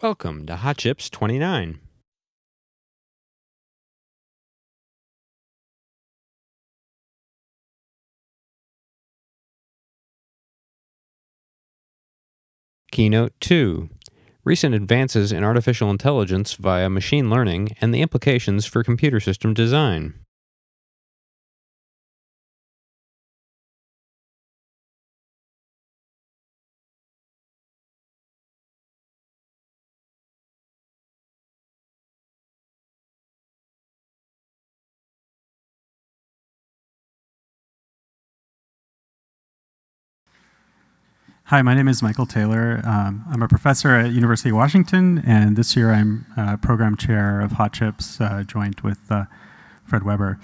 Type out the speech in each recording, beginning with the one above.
Welcome to HC29. Keynote 2. Recent advances in artificial intelligence via machine learning and the implications for computer system design. Hi, my name is Michael Taylor. I'm a professor at University of Washington, and this year I'm program chair of HotChips, joined with Fred Weber.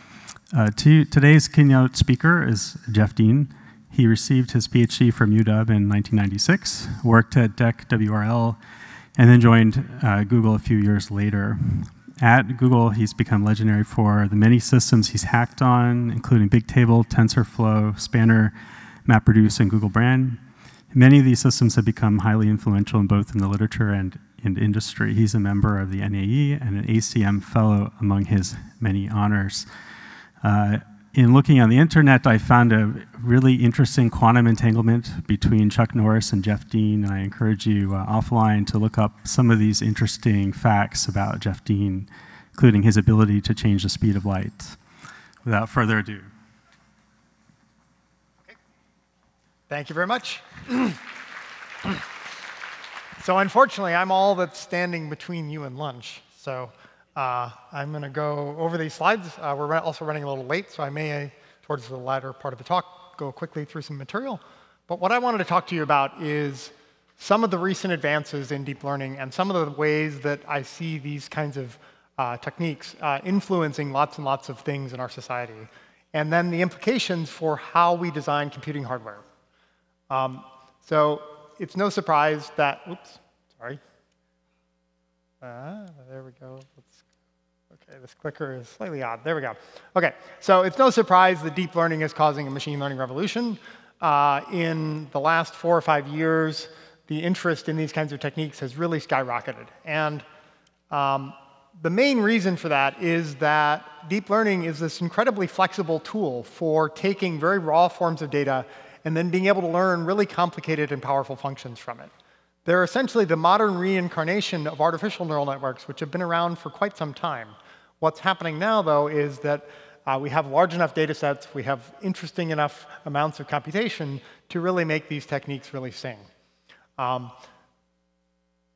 Today's keynote speaker is Jeff Dean. He received his PhD from UW in 1996, worked at DEC WRL, and then joined Google a few years later. At Google, he's become legendary for the many systems he's hacked on, including Bigtable, TensorFlow, Spanner, MapReduce, and Google Brand. Many of these systems have become highly influential in both in the literature and in industry. He's a member of the NAE and an ACM fellow among his many honors. In looking on the internet, I found a really interesting quantum entanglement between Chuck Norris and Jeff Dean, and I encourage you offline to look up some of these interesting facts about Jeff Dean, including his ability to change the speed of light. Without further ado. Thank you very much. So unfortunately, I'm all that's standing between you and lunch. So I'm going to go over these slides. We're also running a little late, so I may, towards the latter part of the talk, go quickly through some material. But what I wanted to talk to you about is some of the recent advances in deep learning and some of the ways that I see these kinds of techniques influencing lots and lots of things in our society, and then the implications for how we design computing hardware. So it's no surprise that, oops, sorry. There we go. Okay, this clicker is slightly odd. There we go. Okay, so it's no surprise that deep learning is causing a machine learning revolution. In the last 4 or 5 years, the interest in these kinds of techniques has really skyrocketed. And the main reason for that is that deep learning is this incredibly flexible tool for taking very raw forms of data and then being able to learn really complicated and powerful functions from it. They're essentially the modern reincarnation of artificial neural networks, which have been around for quite some time. What's happening now, though, is that we have large enough data sets, we have interesting enough amounts of computation to really make these techniques really sing.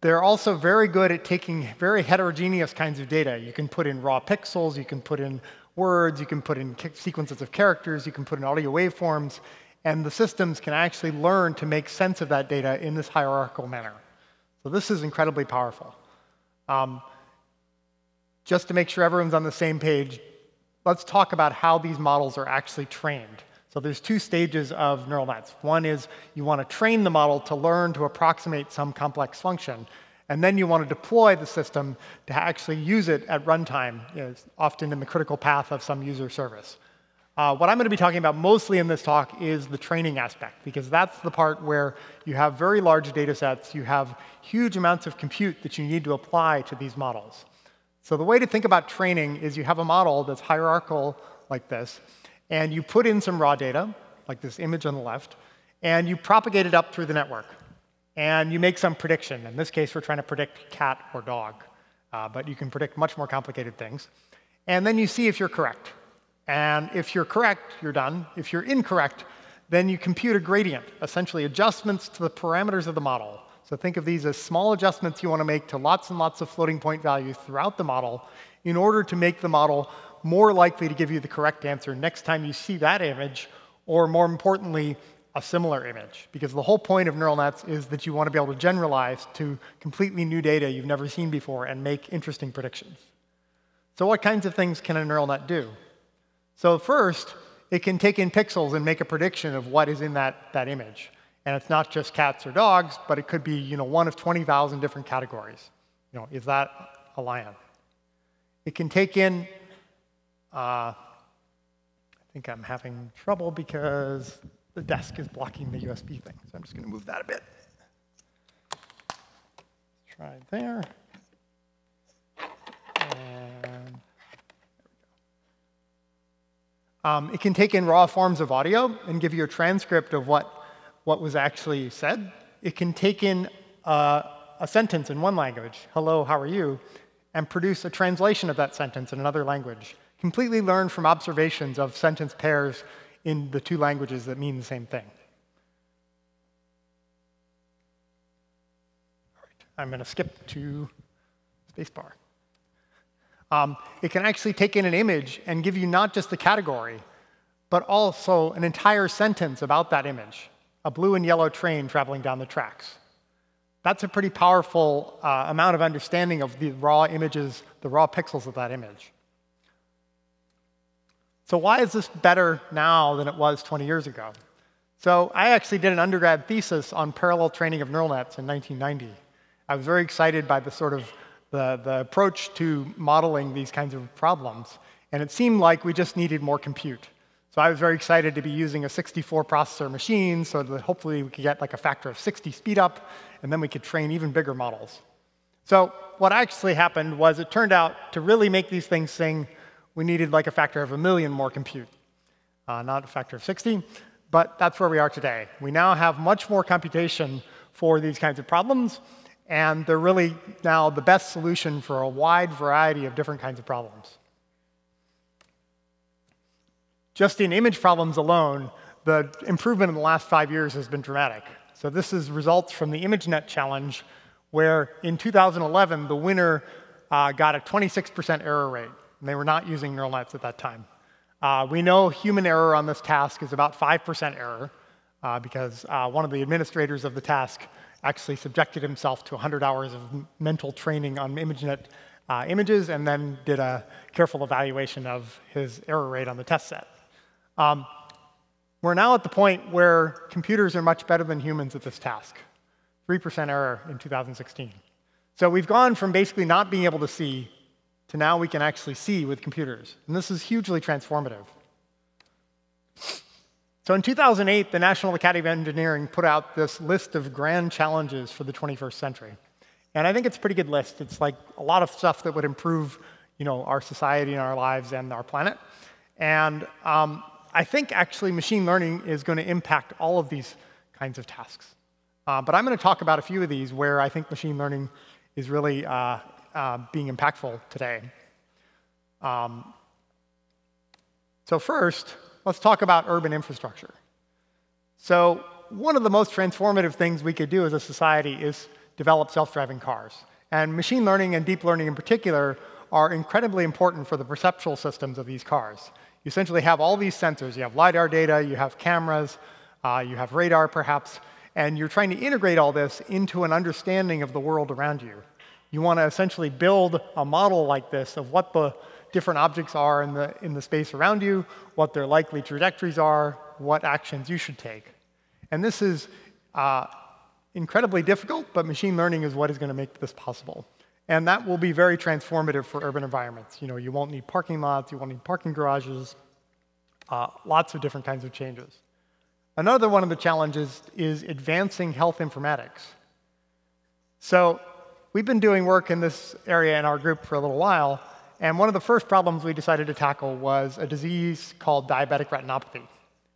They're also very good at taking very heterogeneous kinds of data. You can put in raw pixels, you can put in words, you can put in sequences of characters, you can put in audio waveforms, and the systems can actually learn to make sense of that data in this hierarchical manner. So this is incredibly powerful. Just to make sure everyone's on the same page, let's talk about how these models are actually trained. So there's 2 stages of neural nets. One is you want to train the model to learn to approximate some complex function, and then you want to deploy the system to actually use it at runtime, often in the critical path of some user service. What I'm going to be talking about mostly in this talk is the training aspect, because that's the part where you have very large data sets, you have huge amounts of compute that you need to apply to these models. So the way to think about training is you have a model that's hierarchical like this, and you put in some raw data, like this image on the left, and you propagate it up through the network. And you make some prediction. In this case, we're trying to predict cat or dog, but you can predict much more complicated things. And then you see if you're correct. And if you're correct, you're done. If you're incorrect, then you compute a gradient, essentially adjustments to the parameters of the model. So think of these as small adjustments you want to make to lots and lots of floating point values throughout the model in order to make the model more likely to give you the correct answer next time you see that image, or more importantly, a similar image. Because the whole point of neural nets is that you want to be able to generalize to completely new data you've never seen before and make interesting predictions. So what kinds of things can a neural net do? So first, it can take in pixels and make a prediction of what is in that image. And it's not just cats or dogs, but it could be one of 20,000 different categories. Is that a lion? It can take in, I think I'm having trouble because the desk is blocking the USB thing. So I'm just going to move that a bit. right there. And it can take in raw forms of audio and give you a transcript of what was actually said. It can take in a sentence in one language, hello, how are you, and produce a translation of that sentence in another language. Completely learned from observations of sentence pairs in the two languages that mean the same thing. All right, I'm going to skip to spacebar. It can actually take in an image and give you not just the category, but also an entire sentence about that image, a blue and yellow train traveling down the tracks. That's a pretty powerful amount of understanding of the raw images, the raw pixels of that image. So why is this better now than it was 20 years ago? So I actually did an undergrad thesis on parallel training of neural nets in 1990. I was very excited by the sort of the approach to modeling these kinds of problems. And it seemed like we just needed more compute. So I was very excited to be using a 64 processor machine so that hopefully we could get like a factor of 60 speed up, and then we could train even bigger models. So what actually happened was it turned out to really make these things sing, we needed like a factor of 1 million more compute. Not a factor of 60, but that's where we are today. We now have much more computation for these kinds of problems, and they're really now the best solution for a wide variety of different kinds of problems. Just in image problems alone, the improvement in the last 5 years has been dramatic. So this is results from the Imagenet challenge, where in 2011, the winner got a 26% error rate. And they were not using neural nets at that time. We know human error on this task is about 5% error, because one of the administrators of the task actually subjected himself to 100 hours of mental training on Imagenet images and then did a careful evaluation of his error rate on the test set. We're now at the point where computers are much better than humans at this task. 3% error in 2016. So we've gone from basically not being able to see to now we can actually see with computers. And this is hugely transformative. So in 2008, the National Academy of Engineering put out this list of grand challenges for the 21st century. And I think it's a pretty good list. It's like a lot of stuff that would improve, our society and our lives and our planet. And I think actually machine learning is going to impact all of these kinds of tasks. But I'm going to talk about a few of these where I think machine learning is really being impactful today. So first, let's talk about urban infrastructure. So one of the most transformative things we could do as a society is develop self-driving cars. And machine learning and deep learning in particular are incredibly important for the perceptual systems of these cars. You essentially have all these sensors. You have LiDAR data, you have cameras, you have radar perhaps, and you're trying to integrate all this into an understanding of the world around you. You want to essentially build a model like this of what the different objects are in the space around you, what their likely trajectories are, what actions you should take. And this is incredibly difficult, but machine learning is what is going to make this possible. And that will be very transformative for urban environments. You won't need parking lots, you won't need parking garages, lots of different kinds of changes. Another one of the challenges is advancing health informatics. So we've been doing work in this area in our group for a little while, and one of the first problems we decided to tackle was a disease called diabetic retinopathy,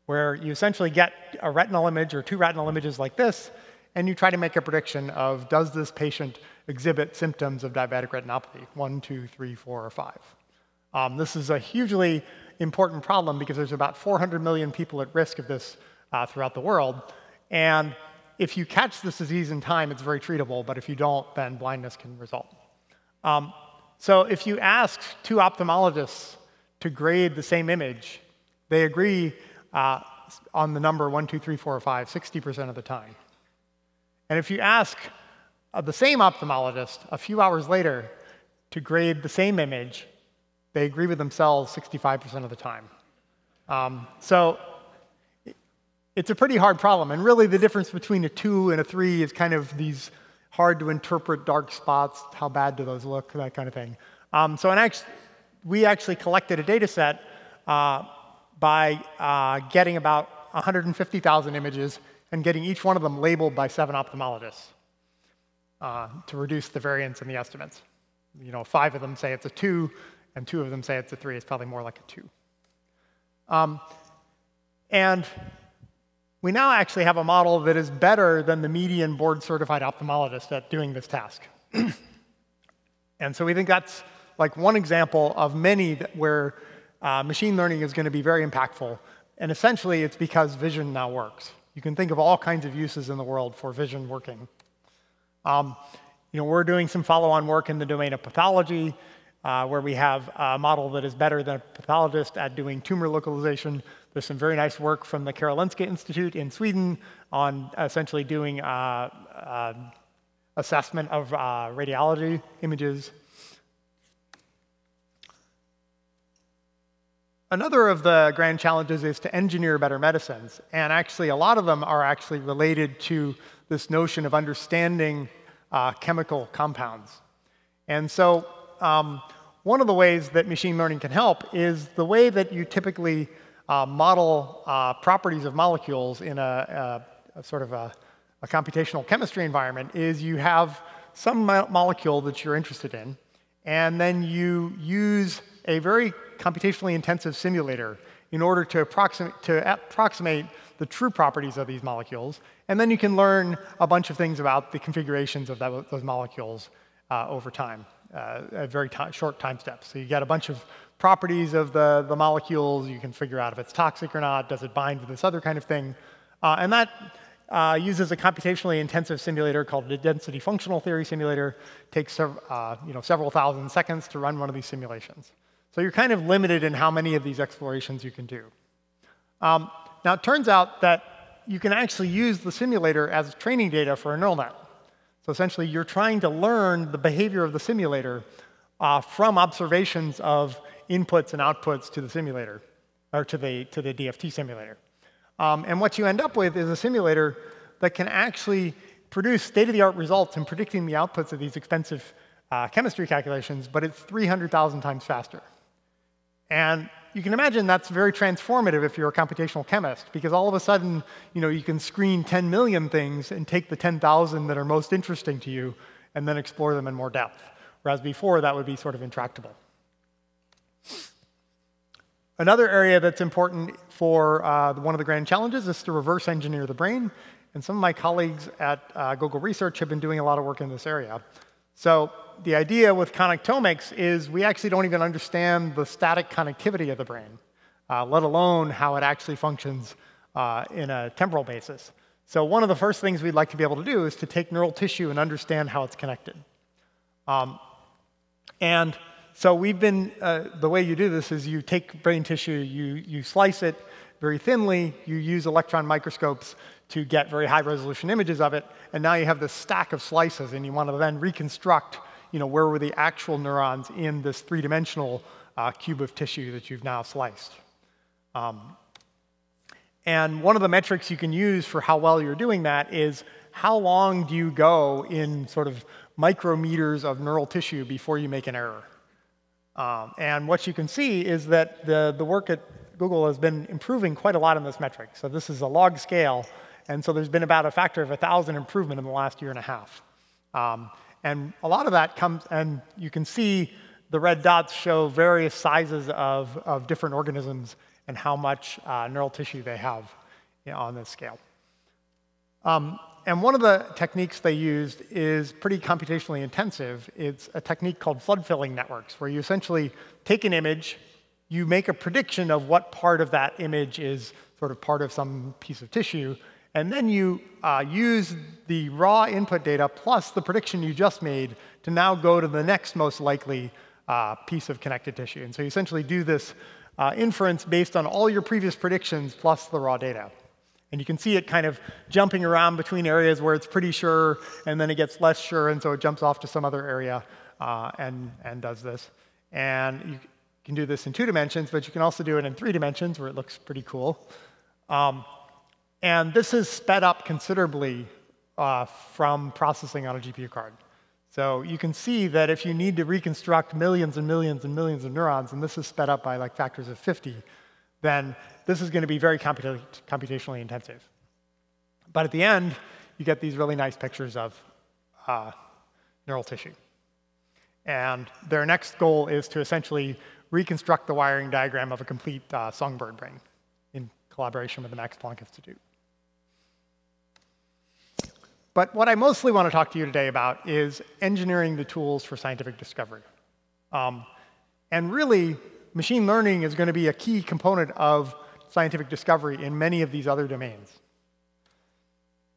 where you essentially get a retinal image or two retinal images like this, and you try to make a prediction of, does this patient exhibit symptoms of diabetic retinopathy, 1, 2, 3, 4, or 5. This is a hugely important problem because there's about 400 million people at risk of this throughout the world. And if you catch this disease in time, it's very treatable, but if you don't, then blindness can result. So if you ask two ophthalmologists to grade the same image, they agree on the number 1, 2, 3, 4, or 5, 60% of the time. And if you ask the same ophthalmologist a few hours later to grade the same image, they agree with themselves 65% of the time. So it's a pretty hard problem. And really, the difference between a 2 and a 3 is kind of these hard to interpret dark spots. How bad do those look? That kind of thing. We actually collected a data set by getting about 150,000 images and getting each one of them labeled by 7 ophthalmologists. to reduce the variance in the estimates. 5 of them say it's a 2, and 2 of them say it's a 3. It's probably more like a 2. And we now actually have a model that is better than the median board-certified ophthalmologist at doing this task. And so we think that's like one example of many where machine learning is going to be very impactful. And essentially, it's because vision now works. You can think of all kinds of uses in the world for vision working. We're doing some follow-on work in the domain of pathology, where we have a model that is better than a pathologist at doing tumor localization. There's some very nice work from the Karolinska Institute in Sweden on essentially doing assessment of radiology images. Another of the grand challenges is to engineer better medicines. And actually, a lot of them are actually related to this notion of understanding chemical compounds. And so one of the ways that machine learning can help is the way that you typically model properties of molecules in a sort of a computational chemistry environment is you have some molecule that you're interested in, and then you use a very computationally intensive simulator in order to approximate the true properties of these molecules. And then you can learn a bunch of things about the configurations of those molecules over time, at very short time steps. So you get a bunch of properties of the molecules. You can figure out if it's toxic or not. Does it bind to this other kind of thing? And that uses a computationally intensive simulator called the density functional theory simulator. Takes several thousand seconds to run one of these simulations. So you're kind of limited in how many of these explorations you can do. Now, it turns out that you can actually use the simulator as training data for a neural net. So essentially, you're trying to learn the behavior of the simulator from observations of inputs and outputs to the simulator, or to the DFT simulator. And what you end up with is a simulator that can actually produce state-of-the-art results in predicting the outputs of these expensive chemistry calculations, but it's 300,000 times faster. And you can imagine that's very transformative if you're a computational chemist, because all of a sudden, you can screen 10 million things and take the 10,000 that are most interesting to you and then explore them in more depth. Whereas before, that would be sort of intractable. Another area that's important for one of the grand challenges is to reverse engineer the brain. And some of my colleagues at Google Research have been doing a lot of work in this area. So the idea with connectomics is we actually don't even understand the static connectivity of the brain, let alone how it actually functions in a temporal basis. So one of the first things we'd like to be able to do is to take neural tissue and understand how it's connected. And so we've been, the way you do this is you take brain tissue, you slice it very thinly, you use electron microscopes to get very high-resolution images of it, and now you have this stack of slices, and you want to then reconstruct, where were the actual neurons in this three-dimensional cube of tissue that you've now sliced. And one of the metrics you can use for how well you're doing that is how long do you go in sort of micrometers of neural tissue before you make an error. And what you can see is that the work at Google has been improving quite a lot in this metric. So this is a log scale. And so there's been about a factor of 1,000 improvement in the last year and a half. And a lot of that comes, and you can see the red dots show various sizes of different organisms and how much neural tissue they have on this scale. And one of the techniques they used is pretty computationally intensive. It's a technique called flood-filling networks, where you essentially take an image, you make a prediction of what part of that image is sort of part of some piece of tissue, and then you use the raw input data plus the prediction you just made to now go to the next most likely piece of connected tissue. And so you essentially do this inference based on all your previous predictions plus the raw data. And you can see it kind of jumping around between areas where it's pretty sure, and then it gets less sure, and so it jumps off to some other area and does this. And you can do this in 2 dimensions, but you can also do it in 3 dimensions, where it looks pretty cool. And this is sped up considerably from processing on a GPU card. So you can see that if you need to reconstruct millions and millions and millions of neurons, and this is sped up by like factors of 50, then this is going to be very computationally intensive. But at the end, you get these really nice pictures of neural tissue. And their next goal is to essentially reconstruct the wiring diagram of a complete songbird brain in collaboration with the Max Planck Institute. But what I mostly want to talk to you today about is engineering the tools for scientific discovery. And really, machine learning is going to be a key component of scientific discovery in many of these other domains.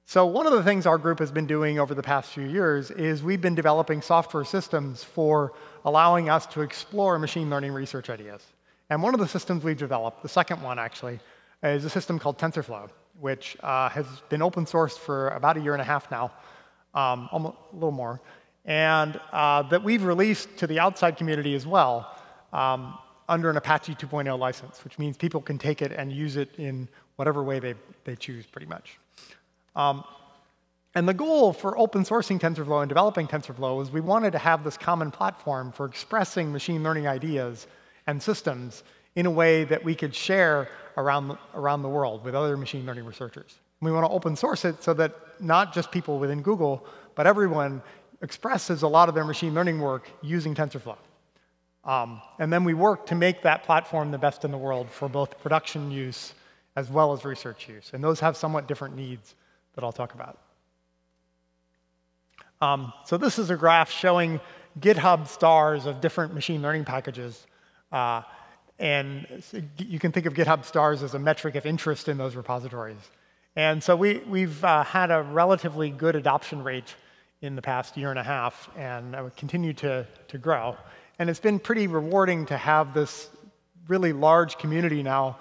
So one of the things our group has been doing over the past few years is we've been developing software systems for allowing us to explore machine learning research ideas. And one of the systems we've developed, the second one actually, is a system called TensorFlow, which has been open sourced for about 1.5 years now, almost a little more, and that we've released to the outside community as well under an Apache 2.0 license, which means people can take it and use it in whatever way they choose, pretty much. And the goal for open sourcing TensorFlow and developing TensorFlow was we wanted to have this common platform for expressing machine learning ideas and systems in a way that we could share around the world with other machine learning researchers. We want to open source it so that not just people within Google, but everyone expresses a lot of their machine learning work using TensorFlow. And then we work to make that platform the best in the world for both production use as well as research use. And those have somewhat different needs that I'll talk about. So this is a graph showing GitHub stars of different machine learning packages. And you can think of GitHub stars as a metric of interest in those repositories. And so we've had a relatively good adoption rate in the past 1.5 years, and continue to grow. And it's been pretty rewarding to have this really large community now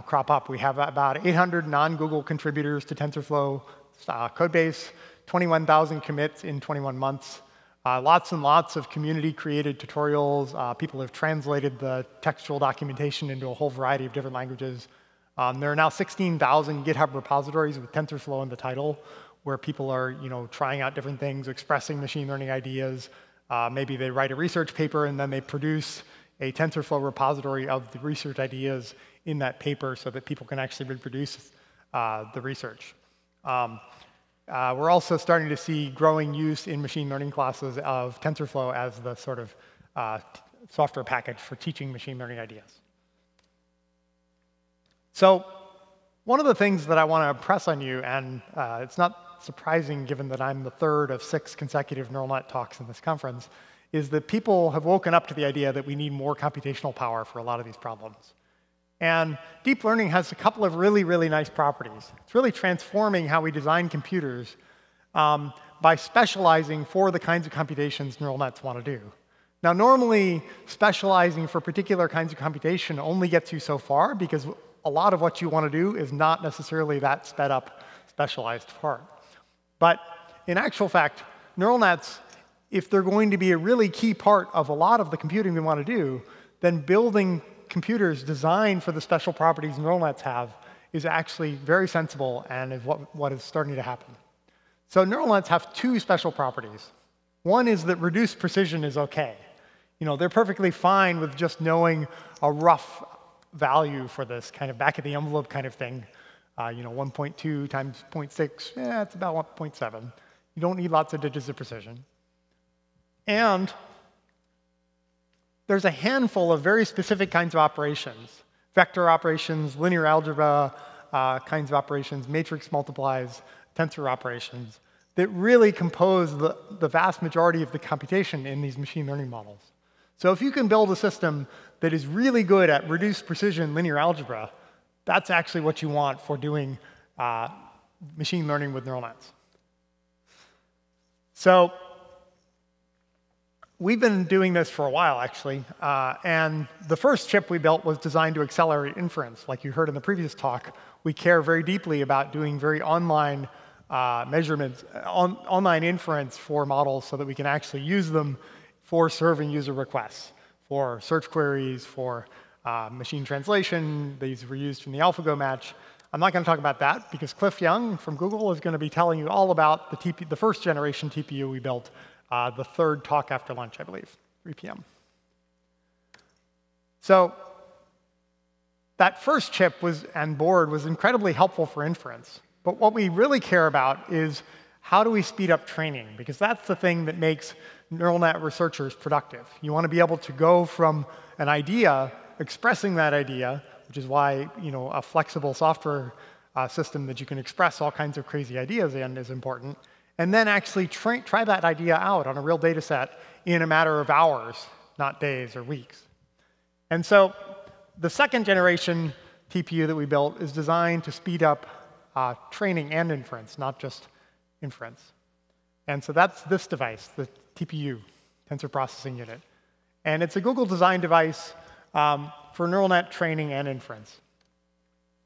crop up. We have about 800 non-Google contributors to TensorFlow codebase, 21,000 commits in 21 months, lots and lots of community-created tutorials. People have translated the textual documentation into a whole variety of different languages. There are now 16,000 GitHub repositories with TensorFlow in the title, where people are trying out different things, expressing machine learning ideas. Maybe they write a research paper, and then they produce a TensorFlow repository of the research ideas in that paper so that people can actually reproduce the research. We're also starting to see growing use in machine learning classes of TensorFlow as the sort of software package for teaching machine learning ideas. So one of the things that I want to impress on you, and it's not surprising given that I'm the third of 6 consecutive neural net talks in this conference, is that people have woken up to the idea that we need more computational power for a lot of these problems. And deep learning has a couple of really, really nice properties. It's really transforming how we design computers by specializing for the kinds of computations neural nets want to do. Now, normally, specializing for particular kinds of computation only gets you so far, because a lot of what you want to do is not necessarily that sped up, specialized part. But in actual fact, neural nets, if they're going to be a really key part of a lot of the computing we want to do, then building computers designed for the special properties neural nets have is actually very sensible and is what is starting to happen. So neural nets have 2 special properties. One is that reduced precision is OK. They're perfectly fine with just knowing a rough value for this kind of back-of-the-envelope kind of thing. 1.2 times 0.6, it's about 1.7. You don't need lots of digits of precision. And there's a handful of very specific kinds of operations, vector operations, linear algebra kinds of operations, matrix multiplies, tensor operations, that really compose the vast majority of the computation in these machine learning models. So if you can build a system that is really good at reduced precision linear algebra, that's actually what you want for doing machine learning with neural nets. So we've been doing this for a while, actually. And the first chip we built was designed to accelerate inference. Like you heard in the previous talk, we care very deeply about doing very online measurements, online inference for models so that we can actually use them for serving user requests, for search queries, for machine translation. These were used from the AlphaGo match. I'm not going to talk about that because Cliff Young from Google is going to be telling you all about the first generation TPU we built, the third talk after lunch, I believe, 3 p.m. So that first chip and board was incredibly helpful for inference. But what we really care about is how do we speed up training? Because that's the thing that makes neural net researchers productive. You want to be able to go from an idea, expressing that idea, which is why a flexible software system that you can express all kinds of crazy ideas in is important, and then actually try that idea out on a real data set in a matter of hours, not days or weeks. And so the second generation TPU that we built is designed to speed up training and inference, not just inference. And so that's this device, the TPU, Tensor Processing Unit. And it's a Google design device for neural net training and inference.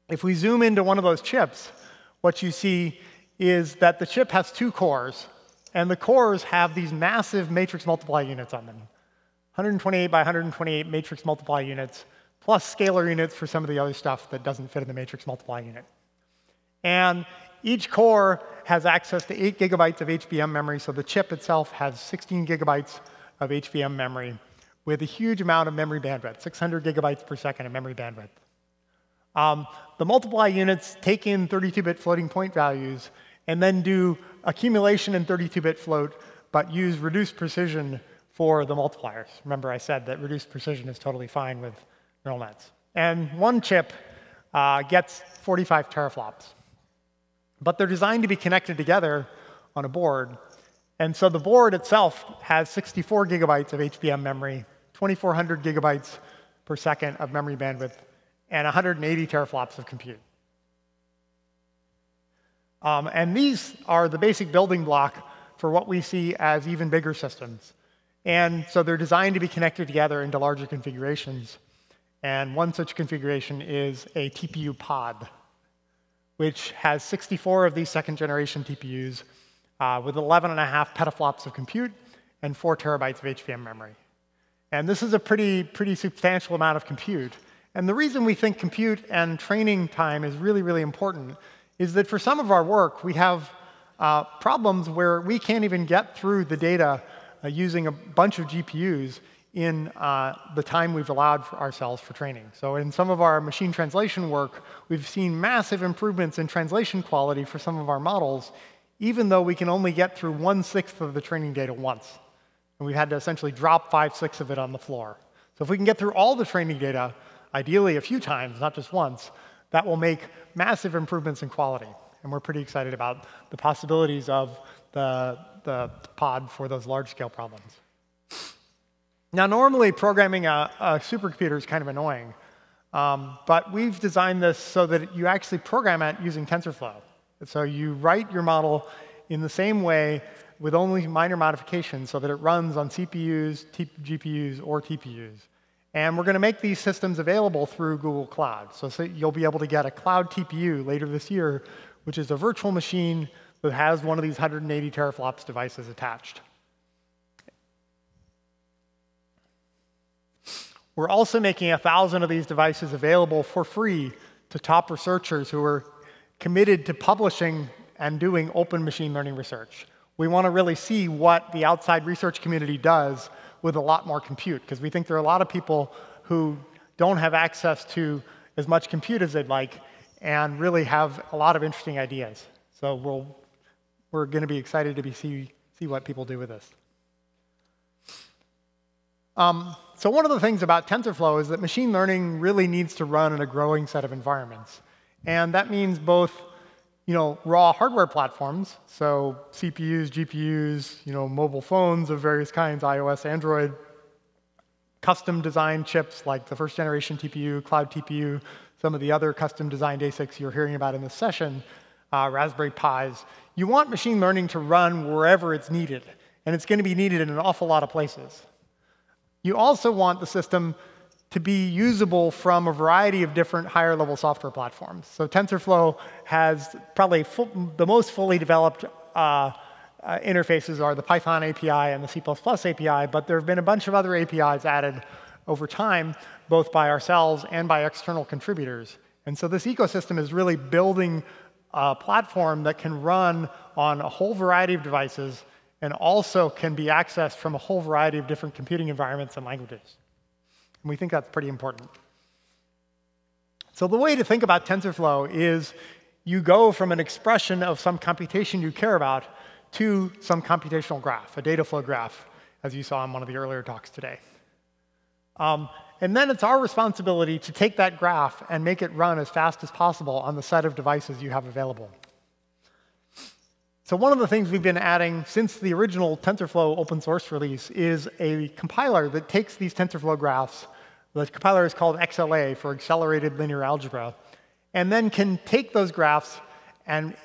If we zoom into one of those chips, what you see is that the chip has two cores, and the cores have these massive matrix multiply units on them. 128 by 128 matrix multiply units, plus scalar units for some of the other stuff that doesn't fit in the matrix multiply unit. And each core has access to 8 gigabytes of HBM memory, so the chip itself has 16 gigabytes of HBM memory with a huge amount of memory bandwidth, 600 gigabytes per second of memory bandwidth. The multiply units take in 32-bit floating point values and then do accumulation in 32-bit float, but use reduced precision for the multipliers. Remember, I said that reduced precision is totally fine with neural nets. And one chip gets 45 teraflops. But they're designed to be connected together on a board. And so the board itself has 64 gigabytes of HBM memory, 2,400 gigabytes per second of memory bandwidth, and 180 teraflops of compute. And these are the basic building block for what we see as even bigger systems. And so they're designed to be connected together into larger configurations. And one such configuration is a TPU pod, which has 64 of these second-generation TPUs with 11.5 petaflops of compute and 4 terabytes of HBM memory. And this is a pretty substantial amount of compute. And the reason we think compute and training time is really, really important is that for some of our work, we have problems where we can't even get through the data using a bunch of GPUs in the time we've allowed for ourselves for training. So in some of our machine translation work, we've seen massive improvements in translation quality for some of our models, even though we can only get through 1/6 of the training data once. And we've had to essentially drop 5/6 of it on the floor. So if we can get through all the training data, ideally a few times, not just once, that will make massive improvements in quality. And we're pretty excited about the possibilities of the pod for those large-scale problems. Now, normally, programming a supercomputer is kind of annoying. But we've designed this so that you actually program it using TensorFlow. So you write your model in the same way with only minor modifications so that it runs on CPUs, GPUs, or TPUs. And we're going to make these systems available through Google Cloud. So you'll be able to get a cloud TPU later this year, which is a virtual machine that has one of these 180 teraflops devices attached. We're also making 1,000 of these devices available for free to top researchers who are committed to publishing and doing open machine learning research. We want to really see what the outside research community does with a lot more compute, because we think there are a lot of people who don't have access to as much compute as they'd like and really have a lot of interesting ideas. So we're going to be excited to see what people do with this. So one of the things about TensorFlow is that machine learning really needs to run in a growing set of environments. And that means both raw hardware platforms, so CPUs, GPUs, mobile phones of various kinds, iOS, Android, custom-designed chips like the first-generation TPU, Cloud TPU, some of the other custom-designed ASICs you're hearing about in this session, Raspberry Pis. You want machine learning to run wherever it's needed, and it's going to be needed in an awful lot of places. You also want the system to be usable from a variety of different higher-level software platforms. So TensorFlow has probably the most fully developed interfaces are the Python API and the C++ API, but there have been a bunch of other APIs added over time, both by ourselves and by external contributors. And so this ecosystem is really building a platform that can run on a whole variety of devices and also can be accessed from a whole variety of different computing environments and languages. And we think that's pretty important. So the way to think about TensorFlow is you go from an expression of some computation you care about to some computational graph, a data flow graph, as you saw in one of the earlier talks today. And then it's our responsibility to take that graph and make it run as fast as possible on the set of devices you have available. So one of the things we've been adding since the original TensorFlow open source release is a compiler that takes these TensorFlow graphs. The compiler is called XLA, for Accelerated Linear Algebra, and then can take those graphs and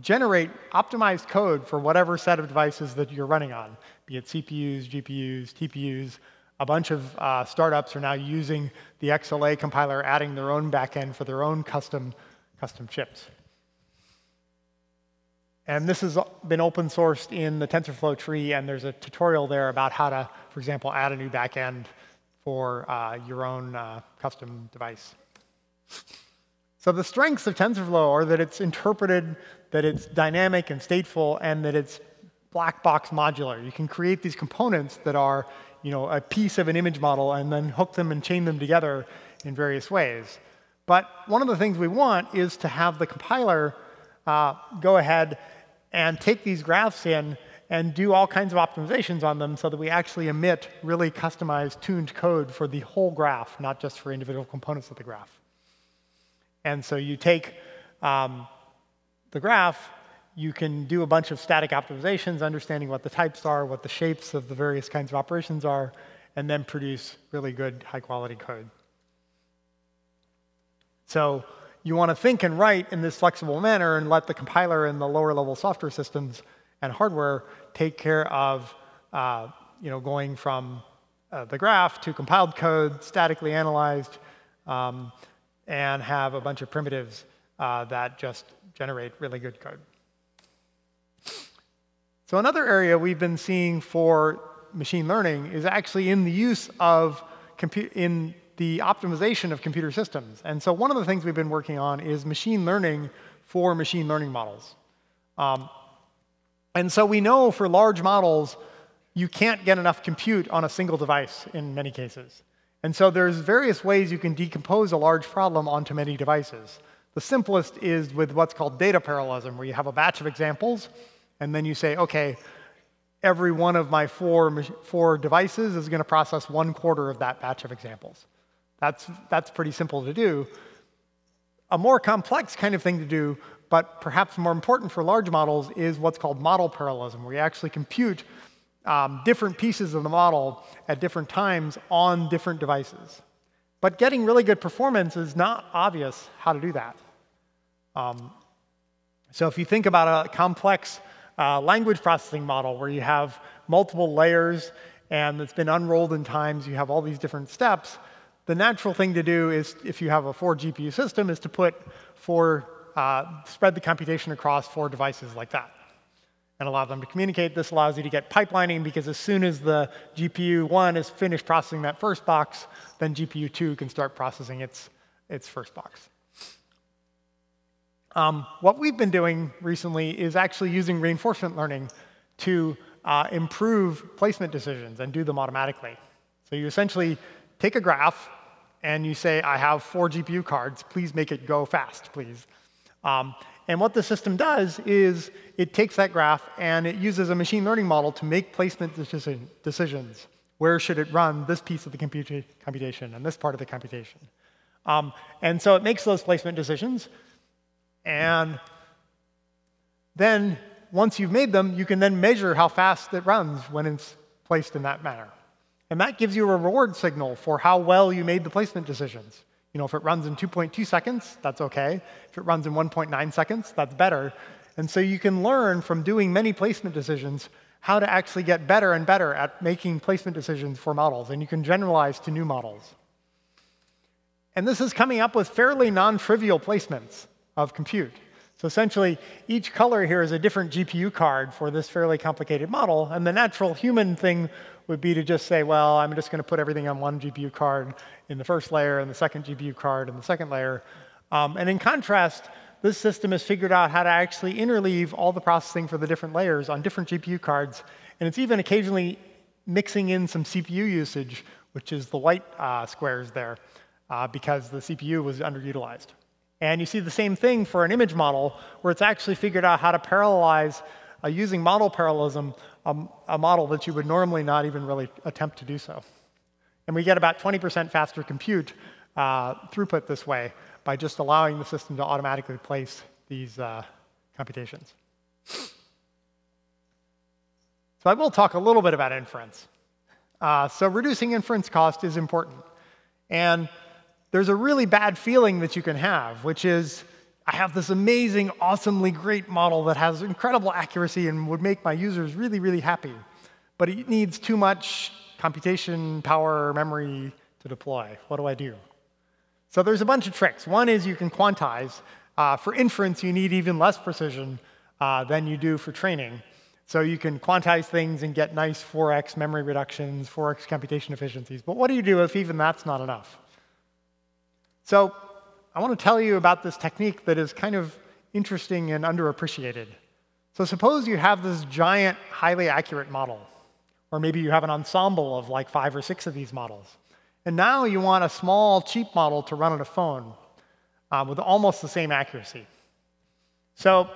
generate optimized code for whatever set of devices that you're running on, be it CPUs, GPUs, TPUs. A bunch of startups are now using the XLA compiler, adding their own backend for their own custom chips. And this has been open sourced in the TensorFlow tree, and there's a tutorial there about how to, for example, add a new backend for your own custom device. So the strengths of TensorFlow are that it's interpreted, that it's dynamic and stateful, and that it's black box modular. You can create these components that are, a piece of an image model and then hook them and chain them together in various ways. But one of the things we want is to have the compiler go ahead and take these graphs in and do all kinds of optimizations on them so that we actually emit really customized, tuned code for the whole graph, not just for individual components of the graph. And so you take the graph, you can do a bunch of static optimizations, understanding what the types are, what the shapes of the various kinds of operations are, and then produce really good, high-quality code. So you want to think and write in this flexible manner and let the compiler and the lower-level software systems and hardware take care of going from the graph to compiled code, statically analyzed, and have a bunch of primitives that just generate really good code. So another area we've been seeing for machine learning is actually in the use of in the optimization of computer systems. And so one of the things we've been working on is machine learning for machine learning models. And so we know for large models, you can't get enough compute on a single device in many cases. And so there's various ways you can decompose a large problem onto many devices. The simplest is with what's called data parallelism, where you have a batch of examples, and then you say, OK, every one of my four devices is going to process 1/4 of that batch of examples. That's pretty simple to do. A more complex kind of thing to do, but perhaps more important for large models, is what's called model parallelism, where you actually compute different pieces of the model at different times on different devices. But getting really good performance is not obvious how to do that. So if you think about a complex language processing model where you have multiple layers and it's been unrolled in times, you have all these different steps, the natural thing to do is, if you have a 4 GPU system, is to spread the computation across 4 devices like that and allow them to communicate. This allows you to get pipelining, because as soon as the GPU 1 is finished processing that first box, then GPU 2 can start processing its first box. What we've been doing recently is actually using reinforcement learning to improve placement decisions and do them automatically. So you essentially take a graph, and you say, I have 4 GPU cards. Please make it go fast, please. And what the system does is it takes that graph, and it uses a machine learning model to make placement decisions. Where should it run this piece of the computation and this part of the computation? And so it makes those placement decisions. And then once you've made them, you can then measure how fast it runs when it's placed in that manner. And that gives you a reward signal for how well you made the placement decisions. If it runs in 2.2 seconds, that's OK. If it runs in 1.9 seconds, that's better. And so you can learn from doing many placement decisions how to actually get better and better at making placement decisions for models. And you can generalize to new models. And this is coming up with fairly non-trivial placements of compute. So essentially, each color here is a different GPU card for this fairly complicated model. And the natural human thing would be to just say, well, I'm just going to put everything on one GPU card in the first layer and the second GPU card in the second layer. And in contrast, this system has figured out how to actually interleave all the processing for the different layers on different GPU cards. And it's even occasionally mixing in some CPU usage, which is the white squares there, because the CPU was underutilized. And you see the same thing for an image model, where it's actually figured out how to parallelize, using model parallelism, a model that you would normally not even really attempt to do so. And we get about 20% faster compute throughput this way by just allowing the system to automatically place these computations. So I will talk a little bit about inference. So reducing inference cost is important. And there's a really bad feeling that you can have, which is, I have this amazing, awesomely great model that has incredible accuracy and would make my users really, really happy. But it needs too much computation, power, memory to deploy. What do I do? So there's a bunch of tricks. One is you can quantize. For inference, you need even less precision than you do for training. So you can quantize things and get nice 4x memory reductions, 4x computation efficiencies. But what do you do if even that's not enough? So I want to tell you about this technique that is kind of interesting and underappreciated. So suppose you have this giant, highly accurate model. Or maybe you have an ensemble of like 5 or 6 of these models. And now you want a small, cheap model to run on a phone with almost the same accuracy. So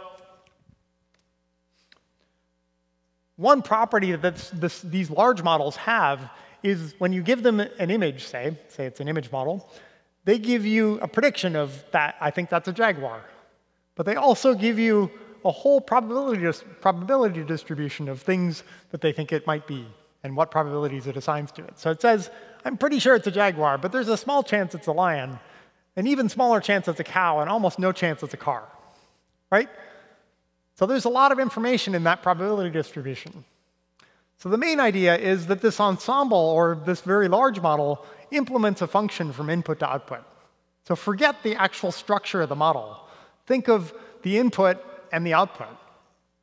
one property that these large models have is when you give them an image, say it's an image model, they give you a prediction of that, I think that's a jaguar. But they also give you a whole probability distribution of things that they think it might be and what probabilities it assigns to it. So it says, I'm pretty sure it's a jaguar, but there's a small chance it's a lion, an even smaller chance it's a cow, and almost no chance it's a car, right? So there's a lot of information in that probability distribution. So the main idea is that this ensemble, or this very large model, implements a function from input to output. So forget the actual structure of the model. Think of the input and the output.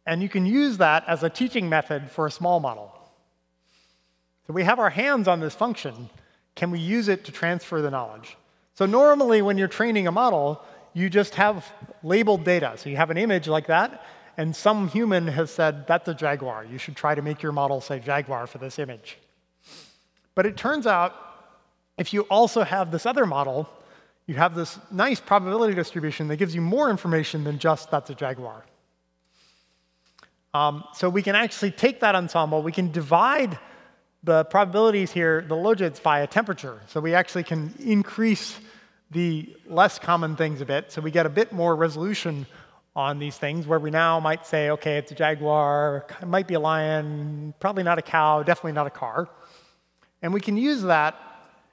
And you can use that as a teaching method for a small model. So we have our hands on this function. Can we use it to transfer the knowledge? So normally when you're training a model, you just have labeled data. So you have an image like that, and some human has said, that's a jaguar. You should try to make your model say jaguar for this image. But it turns out, if you also have this other model, you have this nice probability distribution that gives you more information than just that's a jaguar. So we can actually take that ensemble. We can divide the probabilities here, the logits, by a temperature. So we actually can increase the less common things a bit. So we get a bit more resolution on these things, where we now might say, OK, it's a jaguar, it might be a lion, probably not a cow, definitely not a car. And we can use that.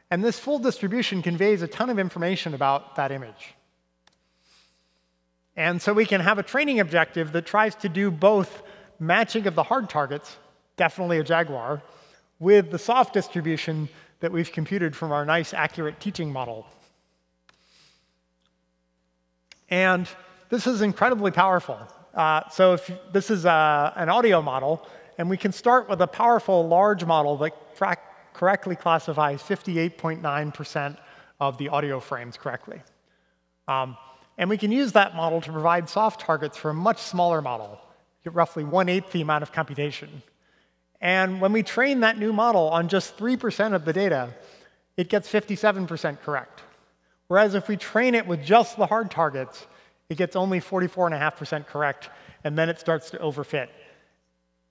And this full distribution conveys a ton of information about that image. And so we can have a training objective that tries to do both matching of the hard targets, definitely a jaguar, with the soft distribution that we've computed from our nice, accurate teaching model. And this is incredibly powerful. So if this is an audio model, and we can start with a powerful large model that correctly classifies 58.9% of the audio frames correctly. And we can use that model to provide soft targets for a much smaller model, get roughly 1/8 the amount of computation. And when we train that new model on just 3% of the data, it gets 57% correct. Whereas if we train it with just the hard targets, it gets only 44.5% correct, and then it starts to overfit.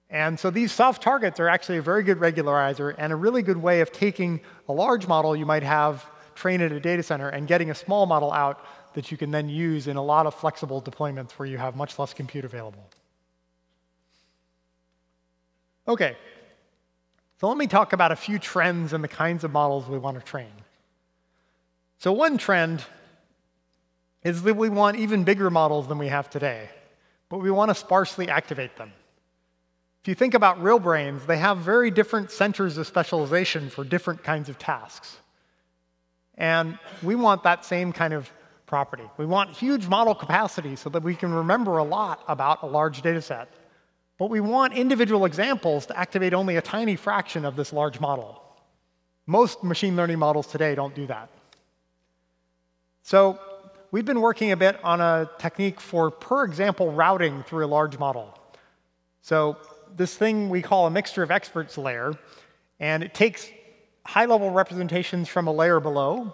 And so these soft targets are actually a very good regularizer and a really good way of taking a large model you might have trained at a data center and getting a small model out that you can then use in a lot of flexible deployments where you have much less compute available. OK, so let me talk about a few trends and the kinds of models we want to train. So one trend is that we want even bigger models than we have today, but we want to sparsely activate them. If you think about real brains, they have very different centers of specialization for different kinds of tasks. And we want that same kind of property. We want huge model capacity so that we can remember a lot about a large data set. But we want individual examples to activate only a tiny fraction of this large model. Most machine learning models today don't do that. So we've been working a bit on a technique for per example routing through a large model. So this thing we call a mixture of experts layer, and it takes high-level representations from a layer below,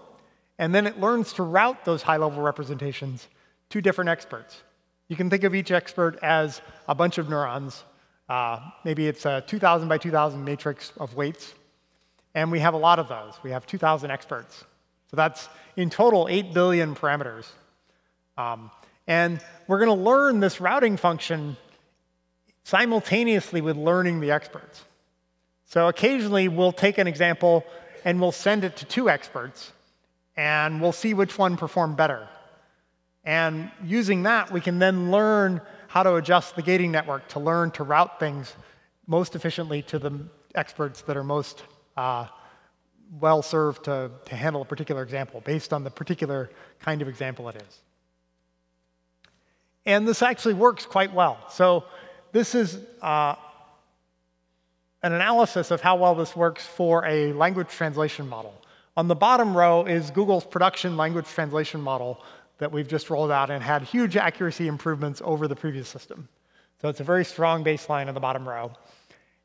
And then it learns to route those high-level representations to different experts. You can think of each expert as a bunch of neurons. Maybe it's a 2,000 by 2,000 matrix of weights. And we have a lot of those. We have 2,000 experts. So that's, in total, 8 billion parameters. And we're going to learn this routing function simultaneously with learning the experts. So occasionally, we'll take an example, and we'll send it to 2 experts, and we'll see which one performed better. And using that, we can then learn how to adjust the gating network to learn to route things most efficiently to the experts that are most well served to handle a particular example based on the particular kind of example it is. And this actually works quite well. So this is an analysis of how well this works for a language translation model. On the bottom row is Google's production language translation model that we've just rolled out and had huge accuracy improvements over the previous system. So it's a very strong baseline in the bottom row.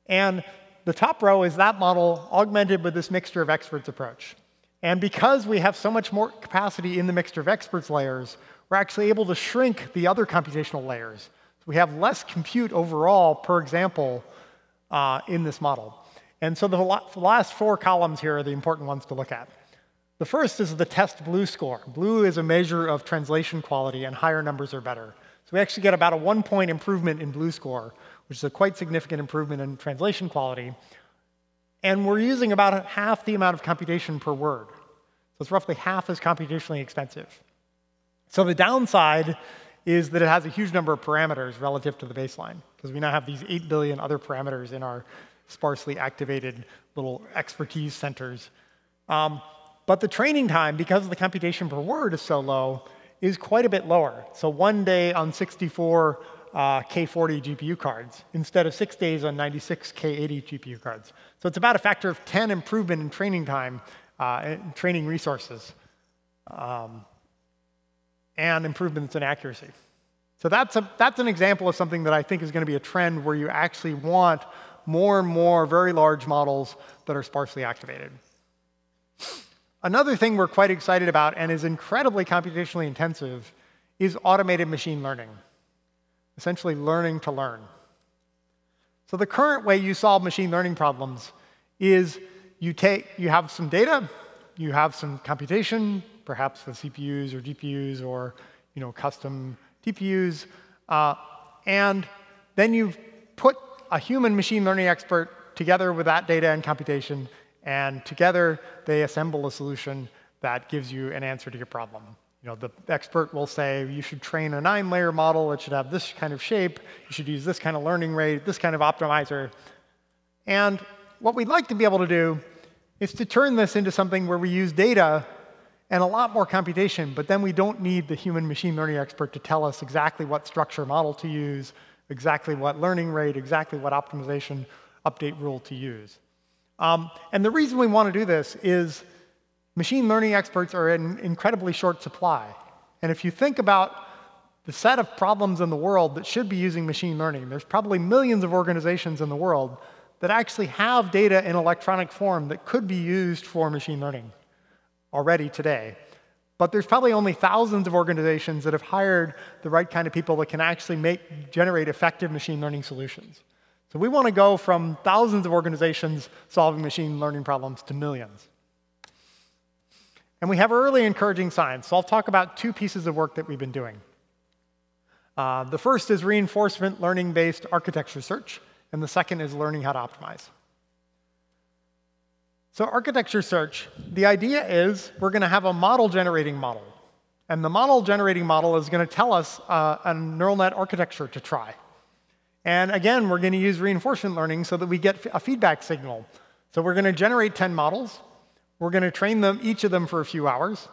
And the top row is that model augmented with this mixture of experts approach. And because we have so much more capacity in the mixture of experts layers, we're actually able to shrink the other computational layers. So we have less compute overall per example in this model. And so the last 4 columns here are the important ones to look at. The first is the test BLUE score. BLUE is a measure of translation quality, and higher numbers are better. So we actually get about a 1-point improvement in BLUE score, which is a quite significant improvement in translation quality. And we're using about half the amount of computation per word. So it's roughly half as computationally expensive. So the downside is that it has a huge number of parameters relative to the baseline, because we now have these 8 billion other parameters in our sparsely activated little expertise centers. But the training time, because the computation per word is so low, is quite a bit lower. So 1 day on 64 K40 GPU cards instead of 6 days on 96 K80 GPU cards. So it's about a factor of 10 improvement in training time and training resources and improvements in accuracy. So that's an example of something that I think is going to be a trend where you actually want more and more very large models that are sparsely activated. Another thing we're quite excited about and is incredibly computationally intensive is automated machine learning, essentially learning to learn. So the current way you solve machine learning problems is you have some data, you have some computation, perhaps with CPUs or GPUs or custom TPUs, and then you put a human machine learning expert together with that data and computation, and together they assemble a solution that gives you an answer to your problem. The expert will say, you should train a 9-layer model, it should have this kind of shape, you should use this kind of learning rate, this kind of optimizer. And what we'd like to be able to do is to turn this into something where we use data and a lot more computation, but then we don't need the human machine learning expert to tell us exactly what structure model to use, exactly what learning rate, exactly what optimization update rule to use. And the reason we want to do this is machine learning experts are in incredibly short supply. And if you think about the set of problems in the world that should be using machine learning, there's probably millions of organizations in the world that actually have data in electronic form that could be used for machine learning already today. But there's probably only thousands of organizations that have hired the right kind of people that can actually generate effective machine learning solutions. So we want to go from thousands of organizations solving machine learning problems to millions. And we have early encouraging signs. So I'll talk about 2 pieces of work that we've been doing. The first is reinforcement learning-based architecture search, and the second is learning how to optimize. So architecture search, the idea is we're going to have a model generating model. And the model generating model is going to tell us a neural net architecture to try. And again, we're going to use reinforcement learning so that we get a feedback signal. So we're going to generate 10 models. We're going to train them, each of them for a few hours.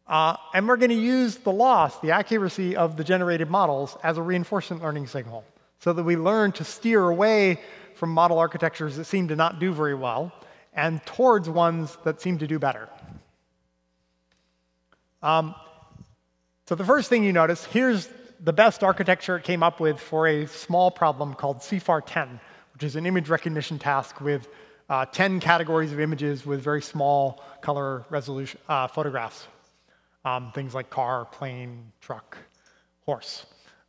And we're going to use the loss, the accuracy of the generated models, as a reinforcement learning signal so that we learn to steer away from model architectures that seem to not do very well and towards ones that seem to do better. So the first thing you notice, here's the best architecture it came up with for a small problem called CFAR 10, which is an image recognition task with 10 categories of images with very small color resolution photographs. Things like car, plane, truck, horse.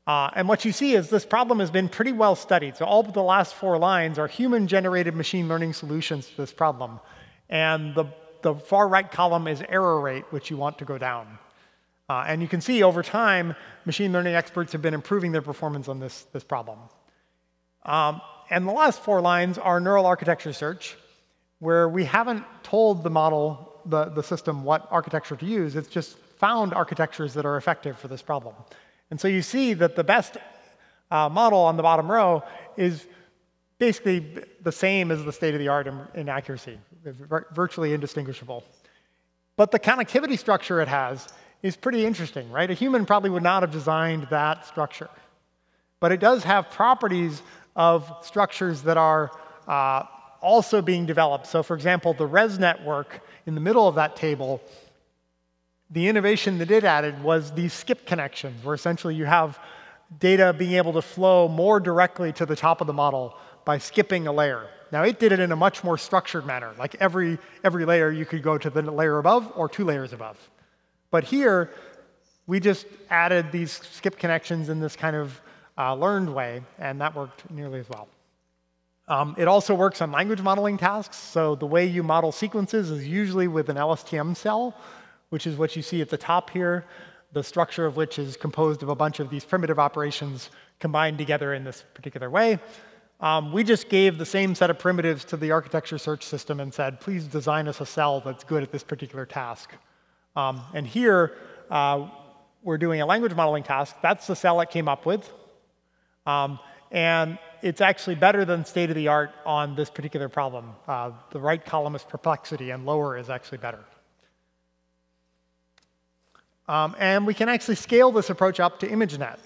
And what you see is this problem has been pretty well studied. So all but the last 4 lines are human-generated machine learning solutions to this problem. And the far right column is error rate, which you want to go down. And you can see over time, machine learning experts have been improving their performance on this problem. And the last 4 lines are neural architecture search, where we haven't told the model, the system, what architecture to use. It's just found architectures that are effective for this problem. And so you see that the best model on the bottom row is basically the same as the state of the art in accuracy, virtually indistinguishable. But the connectivity structure it has is pretty interesting, right? A human probably would not have designed that structure. But it does have properties of structures that are also being developed. So for example, the res network in the middle of that table, the innovation that it added was these skip connections, where essentially you have data being able to flow more directly to the top of the model by skipping a layer. Now, it did it in a much more structured manner. Like every layer, you could go to the layer above or 2 layers above. But here, we just added these skip connections in this kind of learned way, and that worked nearly as well. It also works on language modeling tasks. So the way you model sequences is usually with an LSTM cell, which is what you see at the top here, the structure of which is composed of a bunch of these primitive operations combined together in this particular way. We just gave the same set of primitives to the architecture search system and said, please design us a cell that's good at this particular task. And here, we're doing a language modeling task. That's the cell it came up with. And it's actually better than state of the art on this particular problem. The right column is perplexity, and lower is actually better. And we can actually scale this approach up to Imagenet,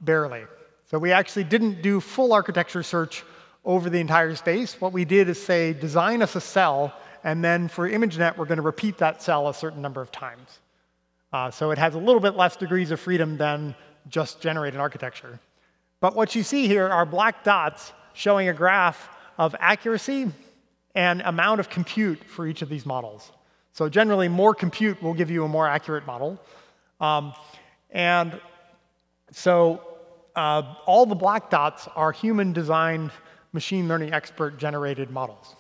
barely. So we actually didn't do full architecture search over the entire space. What we did is say, design us a cell, and then for Imagenet, we're going to repeat that cell a certain number of times. So it has a little bit less degrees of freedom than just generate an architecture. But what you see here are black dots showing a graph of accuracy and amount of compute for each of these models. So generally, more compute will give you a more accurate model. And so all the black dots are human-designed, machine learning expert-generated models.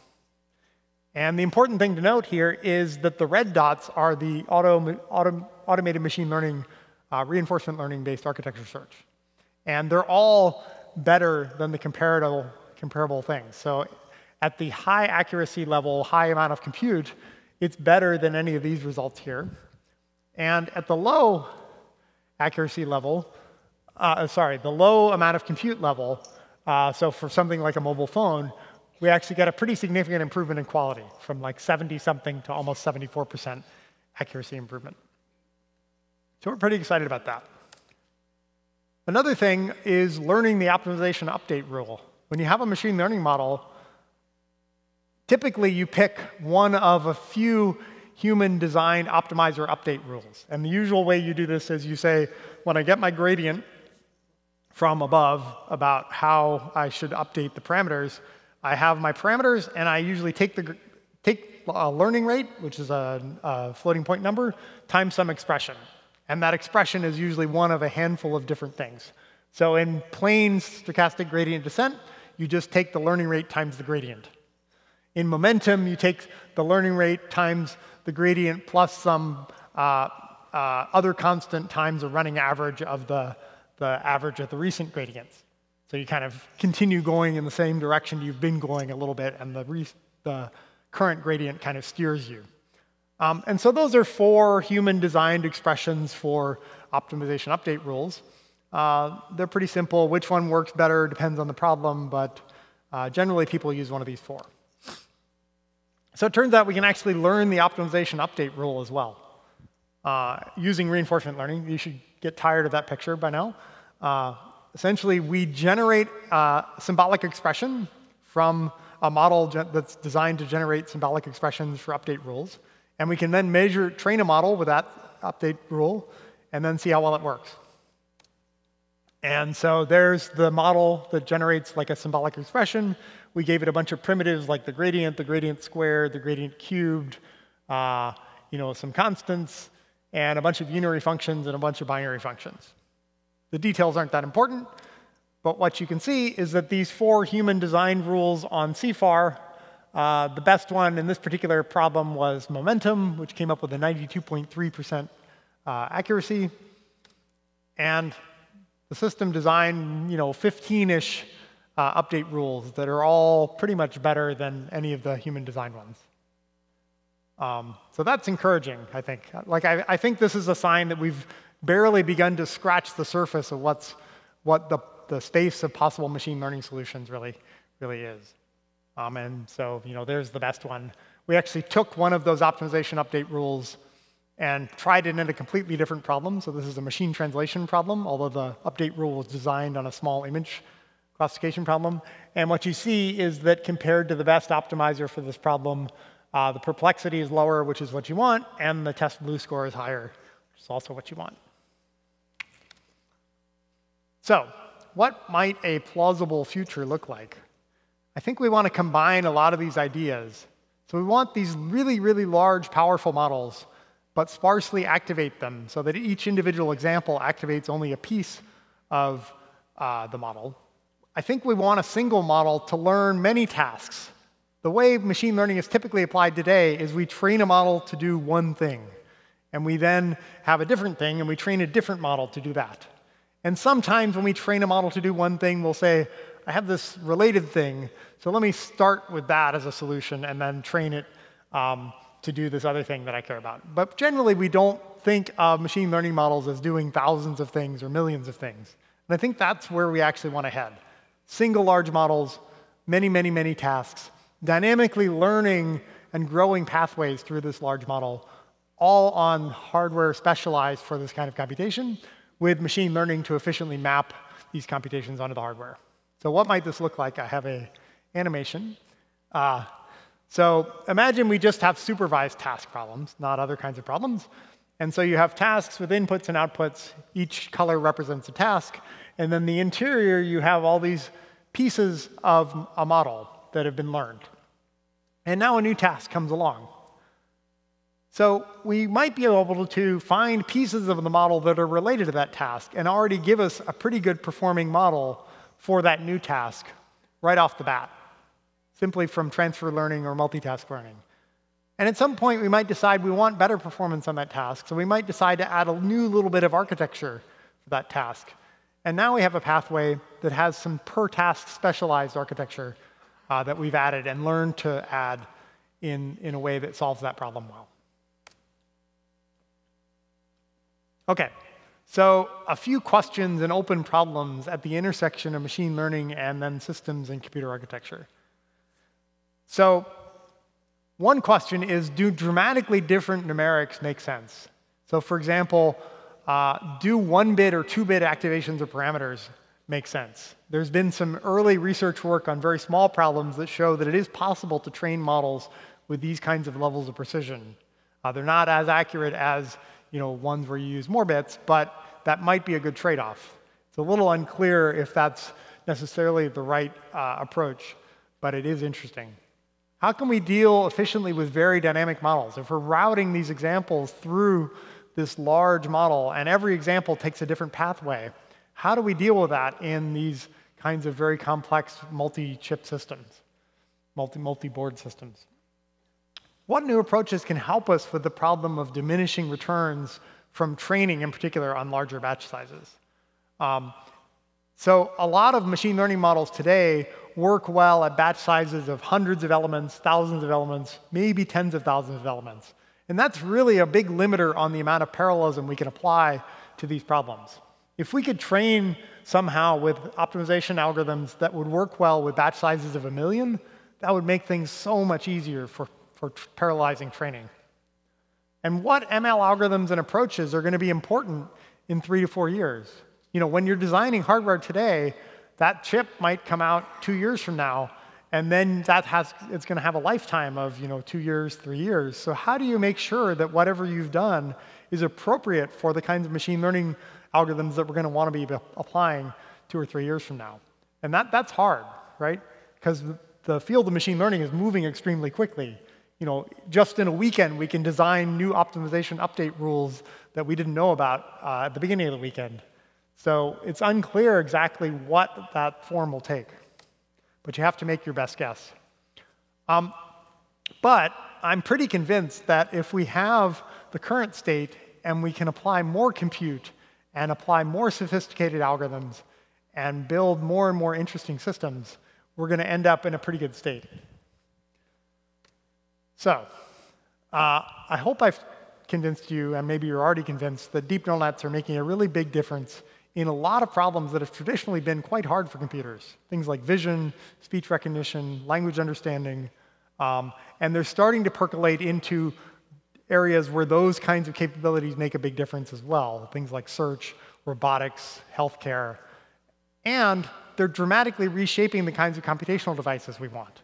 And the important thing to note here is that the red dots are the automated machine learning, reinforcement learning-based architecture search. And they're all better than the comparable things. So at the high accuracy level, high amount of compute, it's better than any of these results here. And at the low accuracy level, the low amount of compute level, so for something like a mobile phone, we actually get a pretty significant improvement in quality, from like 70-something to almost 74% accuracy improvement. So we're pretty excited about that. Another thing is learning the optimization update rule. When you have a machine learning model, typically you pick one of a few human-designed optimizer update rules. And the usual way you do this is you say, when I get my gradient from above about how I should update the parameters, I have my parameters, and I usually take a learning rate, which is a floating point number, times some expression. And that expression is usually one of a handful of different things. So in plain stochastic gradient descent, you just take the learning rate times the gradient. In momentum, you take the learning rate times the gradient plus some other constant times a running average of the average of the recent gradients. So you kind of continue going in the same direction you've been going a little bit, and the current gradient kind of steers you. And so those are 4 human-designed expressions for optimization update rules. They're pretty simple. Which one works better depends on the problem, but generally people use one of these 4. So it turns out we can actually learn the optimization update rule as well using reinforcement learning. You should get tired of that picture by now. Essentially, we generate a symbolic expression from a model that's designed to generate symbolic expressions for update rules. And we can then train a model with that update rule, and then see how well it works. And so there's the model that generates like a symbolic expression. We gave it a bunch of primitives like the gradient squared, the gradient cubed, some constants, and a bunch of unary functions and a bunch of binary functions. The details aren't that important, but what you can see is that these 4 human design rules on CFAR, the best one in this particular problem was momentum, which came up with a 92.3% accuracy. And the system design, 15-ish update rules that are all pretty much better than any of the human design ones. So that's encouraging, I think. I think this is a sign that we've barely begun to scratch the surface of what the space of possible machine learning solutions really is. And so, there's the best one. We actually took one of those optimization update rules and tried it in a completely different problem. So this is a machine translation problem, although the update rule was designed on a small image classification problem. And what you see is that compared to the best optimizer for this problem, the perplexity is lower, which is what you want, and the test blue score is higher, which is also what you want. So what might a plausible future look like? I think we want to combine a lot of these ideas. So we want these really, really large, powerful models, but sparsely activate them so that each individual example activates only a piece of the model. I think we want a single model to learn many tasks. The way machine learning is typically applied today is we train a model to do one thing, and we then have a different thing, and we train a different model to do that. And sometimes when we train a model to do one thing, we'll say, I have this related thing, so let me start with that as a solution and then train it to do this other thing that I care about. But generally, we don't think of machine learning models as doing thousands of things or millions of things. And I think that's where we actually want to head. Single large models, many, many, many tasks, dynamically learning and growing pathways through this large model, all on hardware specialized for this kind of computation, with machine learning to efficiently map these computations onto the hardware. So what might this look like? I have an animation. So imagine we just have supervised task problems, not other kinds of problems. And so you have tasks with inputs and outputs. Each color represents a task. And then the interior, you have all these pieces of a model that have been learned. And now a new task comes along. So we might be able to find pieces of the model that are related to that task and already give us a pretty good performing model for that new task right off the bat, simply from transfer learning or multitask learning. And at some point, we might decide we want better performance on that task, so we might decide to add a new little bit of architecture for that task. And now we have a pathway that has some per-task specialized architecture that we've added and learned to add in a way that solves that problem well. OK, so a few questions and open problems at the intersection of machine learning and then systems and computer architecture. So one question is, do dramatically different numerics make sense? So for example, do 1-bit or 2-bit activations of parameters make sense? There's been some early research work on very small problems that show that it is possible to train models with these kinds of levels of precision. They're not as accurate as ones where you use more bits, but that might be a good trade-off. It's a little unclear if that's necessarily the right approach, but it is interesting. How can we deal efficiently with very dynamic models? If we're routing these examples through this large model, and every example takes a different pathway, how do we deal with that in these kinds of very complex multi-chip systems, multi-board systems? What new approaches can help us with the problem of diminishing returns from training, in particular, on larger batch sizes? So a lot of machine learning models today work well at batch sizes of hundreds of elements, thousands of elements, maybe tens of thousands of elements. And that's really a big limiter on the amount of parallelism we can apply to these problems. If we could train somehow with optimization algorithms that would work well with batch sizes of 1 million, that would make things so much easier for parallelizing training. And what ML algorithms and approaches are going to be important in 3 to 4 years? When you're designing hardware today, that chip might come out 2 years from now, and then it's going to have a lifetime of 2 years, 3 years. So how do you make sure that whatever you've done is appropriate for the kinds of machine learning algorithms that we're going to want to be applying 2 or 3 years from now. And that's hard, right? Because the field of machine learning is moving extremely quickly. Just in a weekend, we can design new optimization update rules that we didn't know about at the beginning of the weekend. So it's unclear exactly what that form will take. But you have to make your best guess. But I'm pretty convinced that if we have the current state and we can apply more compute and apply more sophisticated algorithms and build more and more interesting systems, we're going to end up in a pretty good state. So I hope I've convinced you, and maybe you're already convinced, that deep neural nets are making a really big difference in a lot of problems that have traditionally been quite hard for computers. Things like vision, speech recognition, language understanding. And they're starting to percolate into areas where those kinds of capabilities make a big difference as well. Things like search, robotics, healthcare. And they're dramatically reshaping the kinds of computational devices we want.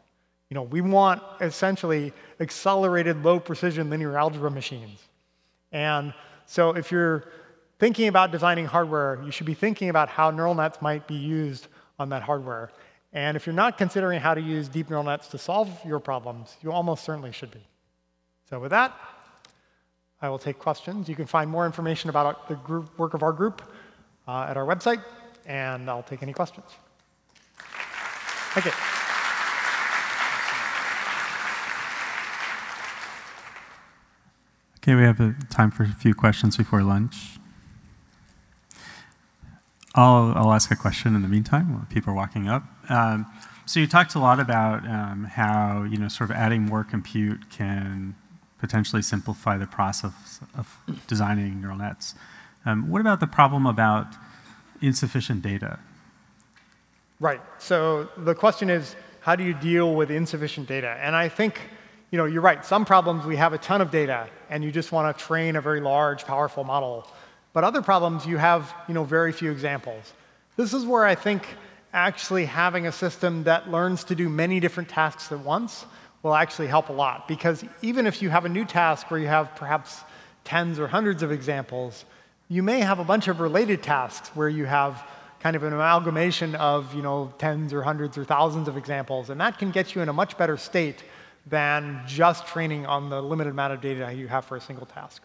We want essentially accelerated low-precision linear algebra machines. And so if you're thinking about designing hardware, you should be thinking about how neural nets might be used on that hardware. And if you're not considering how to use deep neural nets to solve your problems, you almost certainly should be. So with that, I will take questions. You can find more information about the work of our group at our website, and I'll take any questions. Thank you. Okay, we have time for a few questions before lunch. I'll ask a question in the meantime while people are walking up. So you talked a lot about how sort of adding more compute can potentially simplify the process of designing neural nets. What about the problem about insufficient data? Right. So the question is, how do you deal with insufficient data? And I think you're right. Some problems we have a ton of data, and you just want to train a very large, powerful model. But other problems, you have very few examples. This is where I think actually having a system that learns to do many different tasks at once will actually help a lot. Because even if you have a new task where you have perhaps tens or hundreds of examples, you may have a bunch of related tasks where you have kind of an amalgamation of tens or hundreds or thousands of examples. And that can get you in a much better state than just training on the limited amount of data you have for a single task.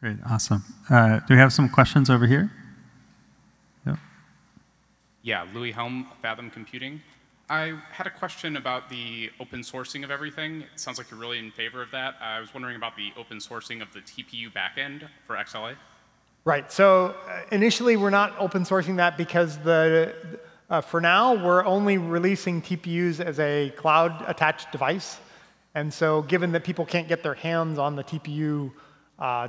Great, awesome. Do we have some questions over here? Yep. Yeah, Louis Helm, Fathom Computing. I had a question about the open sourcing of everything. It sounds like you're really in favor of that. I was wondering about the open sourcing of the TPU backend for XLA. Right. So initially, we're not open sourcing that because for now, we're only releasing TPUs as a cloud-attached device. And so given that people can't get their hands on the TPU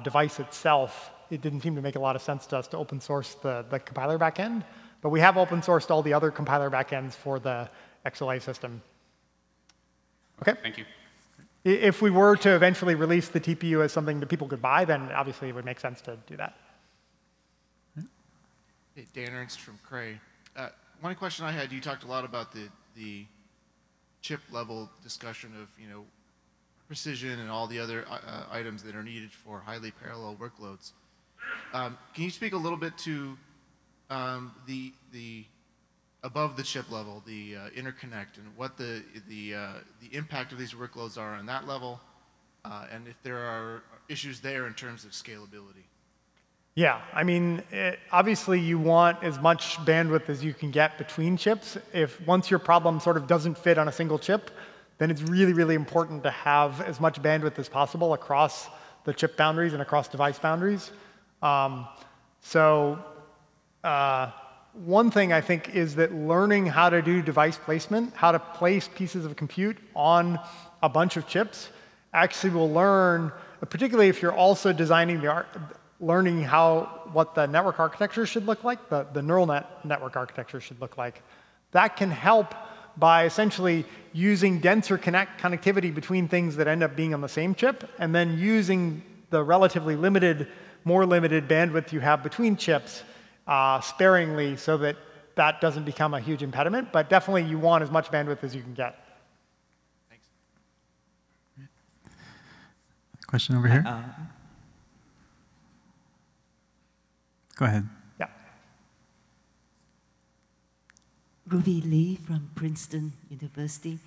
device itself, it didn't seem to make a lot of sense to us to open source the compiler backend. But we have open sourced all the other compiler backends for the XLA system. OK? Thank you. If we were to eventually release the TPU as something that people could buy, then obviously it would make sense to do that. Hey, Dan Ernst from Cray. One question I had, you talked a lot about the chip level discussion of precision and all the other items that are needed for highly parallel workloads. Can you speak a little bit to the above the chip level, the interconnect, and what the impact of these workloads are on that level, and if there are issues there in terms of scalability? Yeah, I mean, obviously you want as much bandwidth as you can get between chips. Once your problem sort of doesn't fit on a single chip, then it's really, really important to have as much bandwidth as possible across the chip boundaries and across device boundaries. One thing I think is that learning how to do device placement, how to place pieces of compute on a bunch of chips, actually will learn, particularly if you're also designing learning what the network architecture should look like, the neural network architecture should look like. That can help by essentially using denser connectivity between things that end up being on the same chip, and then using the relatively more limited bandwidth you have between chips sparingly so that that doesn't become a huge impediment. But definitely you want as much bandwidth as you can get. Thanks. Question over here. Go ahead. Yeah. Ruby Lee from Princeton University.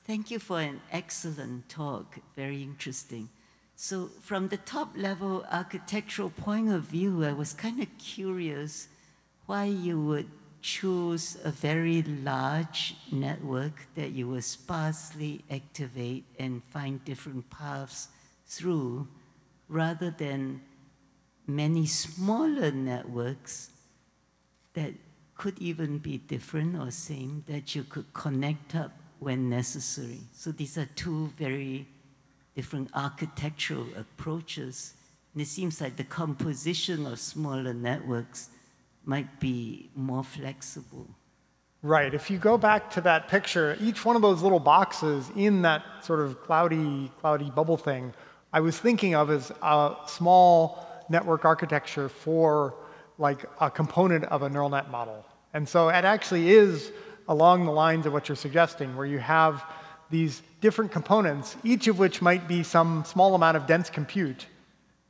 Thank you for an excellent talk, very interesting. So from the top level architectural point of view, I was kind of curious why you would choose a very large network that you would sparsely activate and find different paths through, rather than many smaller networks that could even be different or same that you could connect up when necessary. So these are two very different architectural approaches. And it seems like the composition of smaller networks might be more flexible. Right. If you go back to that picture, each one of those little boxes in that sort of cloudy bubble thing, I was thinking of as a small network architecture for like a component of a neural net model. And so it actually is along the lines of what you're suggesting, where you have these different components, each of which might be some small amount of dense compute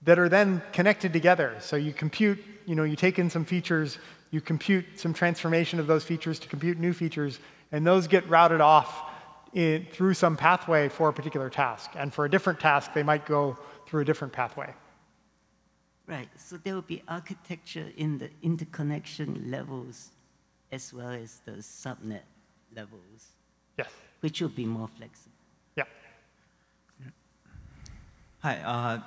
that are then connected together. So you compute, you take in some features, you compute some transformation of those features to compute new features, and those get routed off through some pathway for a particular task. And for a different task, they might go through a different pathway. Right, so there will be architecture in the interconnection levels as well as the subnet levels. Yes. Which will be more flexible. Yeah. Hi,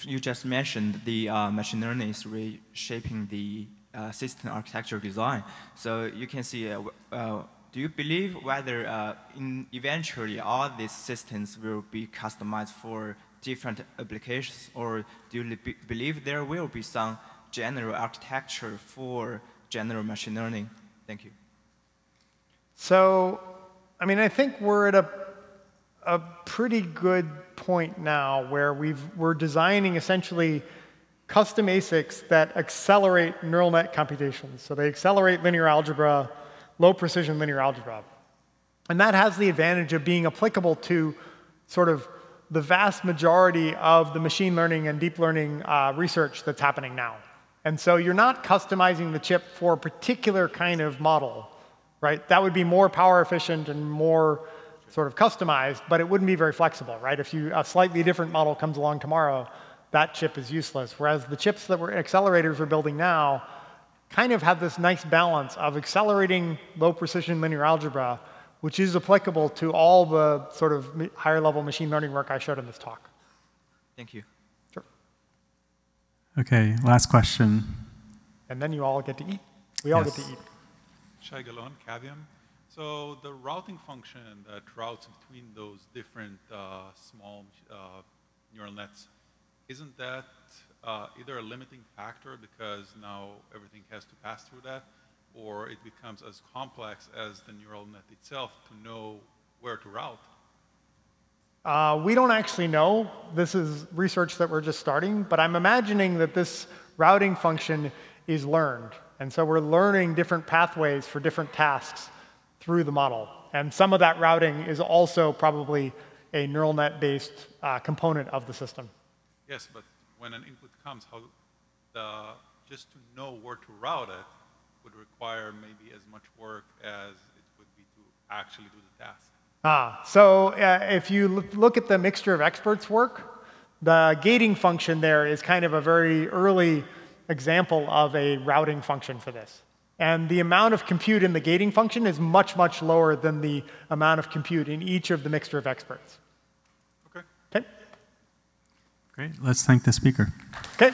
you just mentioned the machine learning is reshaping the system architecture design. So you can see, do you believe whether eventually all these systems will be customized for different applications, or do you believe there will be some general architecture for general machine learning? Thank you. So, I mean, I think we're at a pretty good point now where we're designing essentially custom ASICs that accelerate neural net computations. So they accelerate linear algebra, low precision linear algebra. And that has the advantage of being applicable to sort of the vast majority of the machine learning and deep learning research that's happening now. And so you're not customizing the chip for a particular kind of model, right? That would be more power efficient and more sort of customized, but it wouldn't be very flexible, right? If a slightly different model comes along tomorrow, that chip is useless. Whereas the chips that accelerators are building now kind of have this nice balance of accelerating low precision linear algebra, which is applicable to all the sort of higher level machine learning work I showed in this talk. Thank you. Sure. Okay, last question. And then you all get to eat. We all get to eat. Shai Galon, Cavium. So the routing function that routes between those different small neural nets, isn't that either a limiting factor because now everything has to pass through that, or it becomes as complex as the neural net itself to know where to route? We don't actually know. This is research that we're just starting, but I'm imagining that this routing function is learned. And so we're learning different pathways for different tasks through the model. And some of that routing is also probably a neural net-based component of the system. Yes, but when an input comes, just to know where to route it would require maybe as much work as it would be to actually do the task. So if you look at the mixture of experts work, the gating function there is kind of a very early example of a routing function for this. And the amount of compute in the gating function is much, much lower than the amount of compute in each of the mixture of experts. Okay. Okay. Great. Let's thank the speaker. Okay.